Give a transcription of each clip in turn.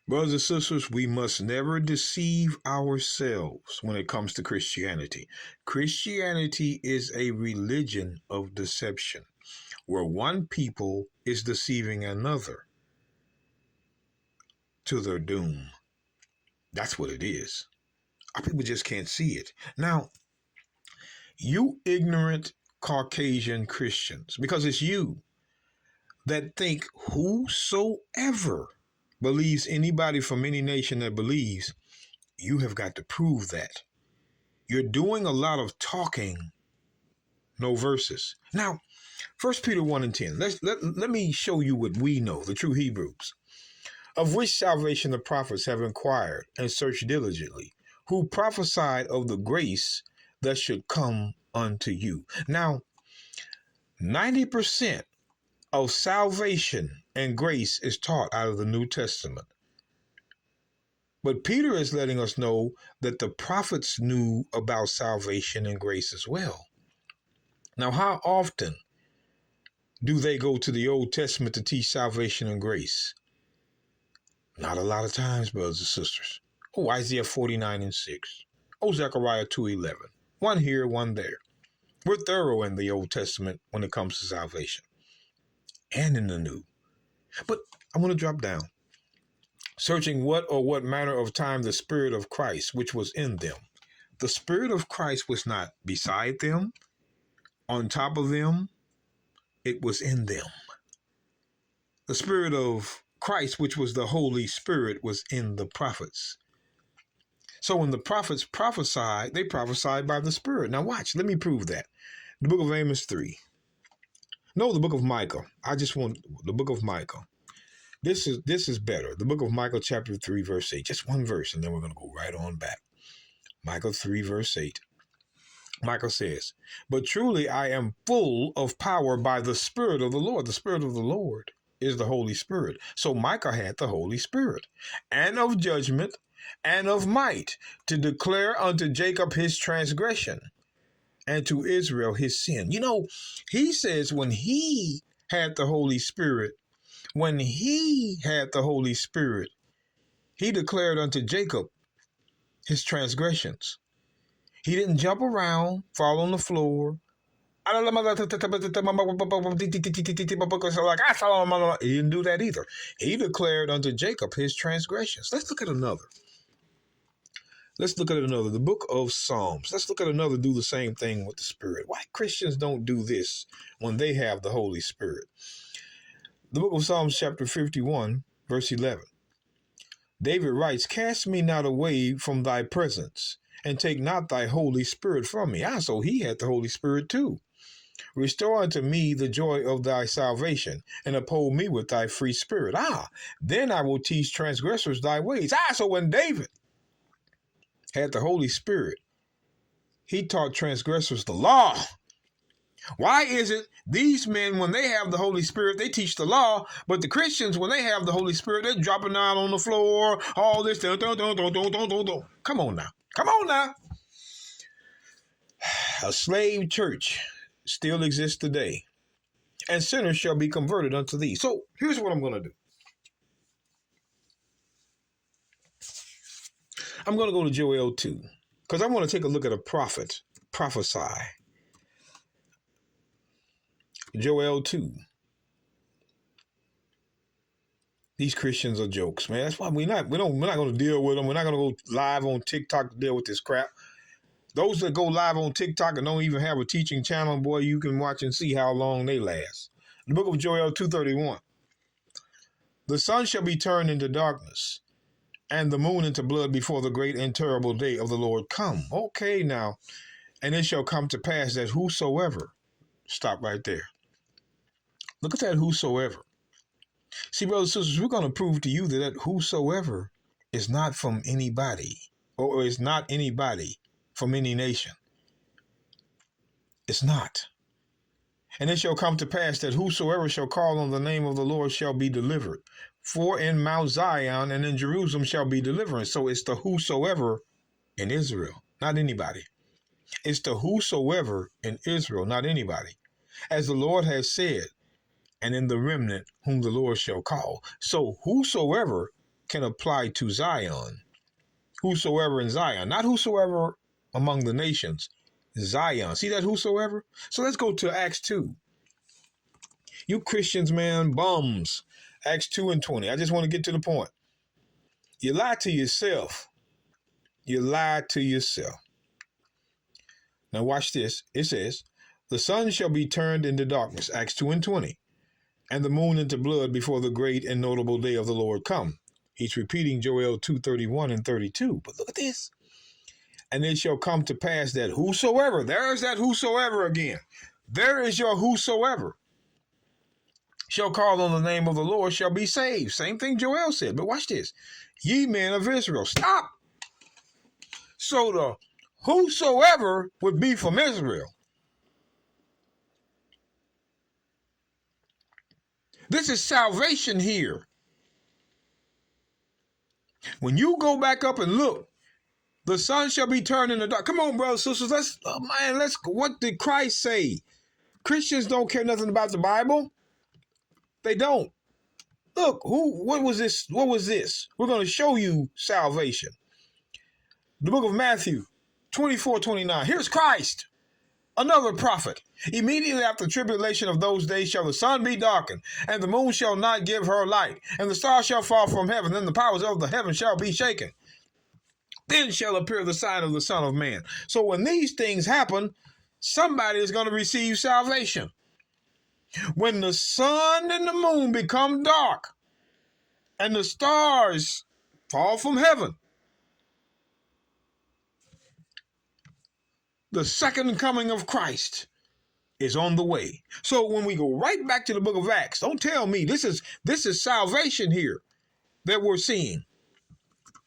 Brothers and sisters, we must never deceive ourselves when it comes to Christianity. Christianity is a religion of deception, where one people is deceiving another to their doom. That's what it is. Our people just can't see it. Now, you ignorant Caucasian Christians, because it's you that think whosoever believes, anybody from any nation that believes, you have got to prove that. You're doing a lot of talking, no verses. Now, 1 Peter 1 and 10. Let me show you what we know, the true Hebrews. Of which salvation the prophets have inquired and searched diligently, who prophesied of the grace that should come unto you. Now, 90% of salvation and grace is taught out of the New Testament. But Peter is letting us know that the prophets knew about salvation and grace as well. Now, how often do they go to the Old Testament to teach salvation and grace? Not a lot of times, brothers and sisters. Oh, Isaiah 49 and 6. Oh, Zechariah 2:11. One here, one there. We're thorough in the Old Testament when it comes to salvation and in the New. But I'm going to drop down. Searching what manner of time the Spirit of Christ, which was in them. The Spirit of Christ was not beside them, on top of them. It was in them. The Spirit of Christ, which was the Holy Spirit, was in the prophets. So when the prophets prophesied, they prophesied by the Spirit. Now watch, let me prove that. The book of Amos 3. No, the book of Micah. I just want the book of Micah. This is better. The book of Micah chapter 3 verse 8. Just one verse and then we're going to go right on back. Micah 3 verse 8. Micah says, but truly I am full of power by the Spirit of the Lord. The Spirit of the Lord is the Holy Spirit. So Micah had the Holy Spirit, and of judgment and of might, to declare unto Jacob his transgression and to Israel his sin. You know, he says when he had the Holy Spirit, he declared unto Jacob his transgressions. He didn't jump around, fall on the floor. He didn't do that either. He declared unto Jacob his transgressions. Let's look at another. The book of Psalms. Let's look at another. Do the same thing with the Spirit. Why Christians don't do this when they have the Holy Spirit? The book of Psalms chapter 51, verse 11. David writes, cast me not away from thy presence, and take not thy Holy Spirit from me. So he had the Holy Spirit too. Restore unto me the joy of thy salvation, and uphold me with thy free spirit. Then I will teach transgressors thy ways. So when David had the Holy Spirit, he taught transgressors the law. Why is it these men, when they have the Holy Spirit, they teach the law, but the Christians, when they have the Holy Spirit, they're dropping down on the floor, all this. Come on now. A slave church still exists today, and sinners shall be converted unto thee. So here's what I'm going to do. I'm going to go to Joel 2, because I want to take a look at a prophet prophesy. Joel 2. These Christians are jokes, man. That's why we're not going to deal with them. We're not going to go live on TikTok to deal with this crap. Those that go live on TikTok and don't even have a teaching channel, boy, you can watch and see how long they last. The book of Joel 2:31. The sun shall be turned into darkness, and the moon into blood before the great and terrible day of the Lord come. Okay, now, and it shall come to pass that whosoever, stop right there. Look at that whosoever. See, brothers and sisters, we're going to prove to you that whosoever is not from anybody, or is not anybody from any nation. It's not. And it shall come to pass that whosoever shall call on the name of the Lord shall be delivered. For in Mount Zion and in Jerusalem shall be deliverance. So it's the whosoever in Israel, not anybody. It's the whosoever in Israel, not anybody. As the Lord has said, and in the remnant whom the Lord shall call. So whosoever can apply to Zion. Whosoever in Zion, not whosoever among the nations. Zion. See that whosoever? So let's go to Acts 2. You Christians, man, bums. Acts 2 and 20. I just want to get to the point. You lie to yourself. You lie to yourself. Now watch this. It says, the sun shall be turned into darkness, Acts 2 and 20, and the moon into blood before the great and notable day of the Lord come. He's repeating Joel 2:31 and 32. But look at this. And it shall come to pass that whosoever, there's that whosoever again. There is your whosoever shall call on the name of the Lord shall be saved. Same thing Joel said. But watch this. Ye men of Israel. Stop. So the whosoever would be from Israel. This is salvation here. When you go back up and look, the sun shall be turned into dark. Come on, brothers and sisters. What did Christ say? Christians don't care nothing about the Bible. They don't. Look, what was this? What was this? We're going to show you salvation. The book of Matthew 24:29. Here's Christ, another prophet. Immediately after the tribulation of those days shall the sun be darkened, and the moon shall not give her light, and the stars shall fall from heaven, and the powers of the heaven shall be shaken. Then shall appear the sign of the Son of Man. So when these things happen, somebody is going to receive salvation. When the sun and the moon become dark, and the stars fall from heaven, the second coming of Christ is on the way. So when we go right back to the book of Acts, don't tell me this is salvation here that we're seeing.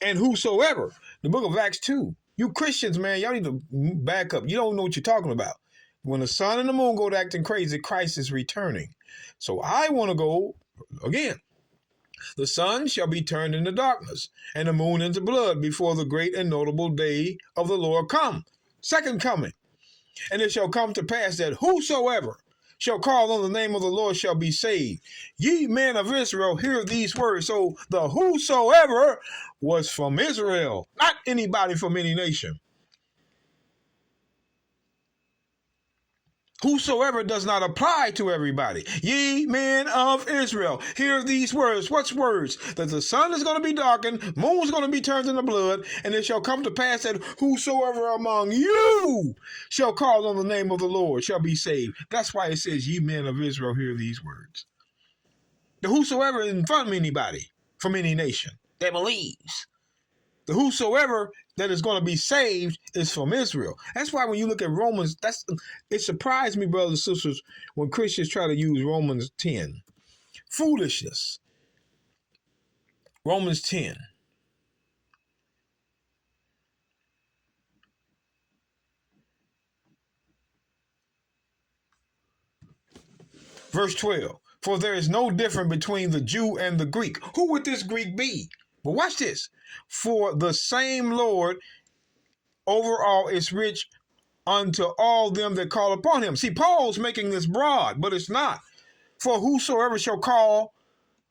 And whosoever, the book of Acts 2, you Christians, man, y'all need to back up. You don't know what you're talking about. When the sun and the moon go to acting crazy, Christ is returning. So I want to go again. The sun shall be turned into darkness, and the moon into blood before the great and notable day of the Lord come. Second coming. And it shall come to pass that whosoever shall call on the name of the Lord shall be saved. Ye men of Israel, hear these words. So the whosoever was from Israel, not anybody from any nation. Whosoever does not apply to everybody. Ye men of Israel, hear these words. What's words? That the sun is going to be darkened, moon is going to be turned into blood, and it shall come to pass that whosoever among you shall call on the name of the Lord shall be saved. That's why it says, ye men of Israel, hear these words. The whosoever isn't from anybody, from any nation that believes. The whosoever that is going to be saved is from Israel. That's why when you look at Romans, it surprised me, brothers and sisters, when Christians try to use Romans 10. Foolishness. Romans 10. Verse 12. For there is no difference between the Jew and the Greek. Who would this Greek be? But watch this. For the same Lord over all is rich unto all them that call upon him. See, Paul's making this broad, but it's not. For whosoever shall call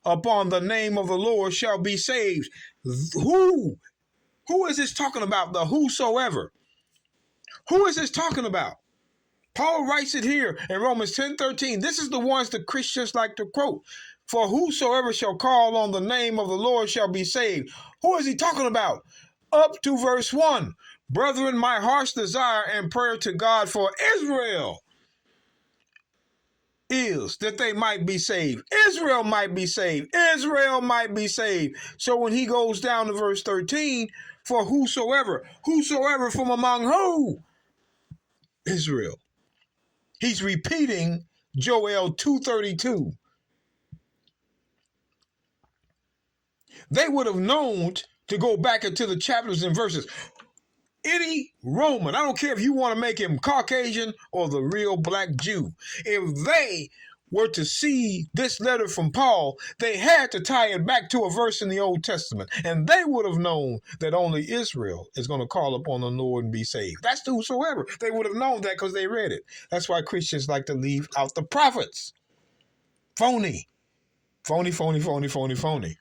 upon the name of the Lord shall be saved. Who is this talking about? The whosoever. Who is this talking about? Paul writes it here in Romans 10:13. This is the ones the Christians like to quote. For whosoever shall call on the name of the Lord shall be saved. Who is he talking about? Up to verse 1. Brethren, my heart's desire and prayer to God for Israel is that they might be saved. Israel might be saved. Israel might be saved. So when he goes down to verse 13, for whosoever from among who? Israel. He's repeating Joel 2:32. They would have known to go back into the chapters and verses. Any Roman, I don't care if you want to make him Caucasian or the real black Jew, if they were to see this letter from Paul, they had to tie it back to a verse in the Old Testament, and they would have known that only Israel is going to call upon the Lord and be saved. That's the whosoever. They would have known that because they read it. That's why Christians like to leave out the prophets. Phony. Phony, phony, phony, phony, phony.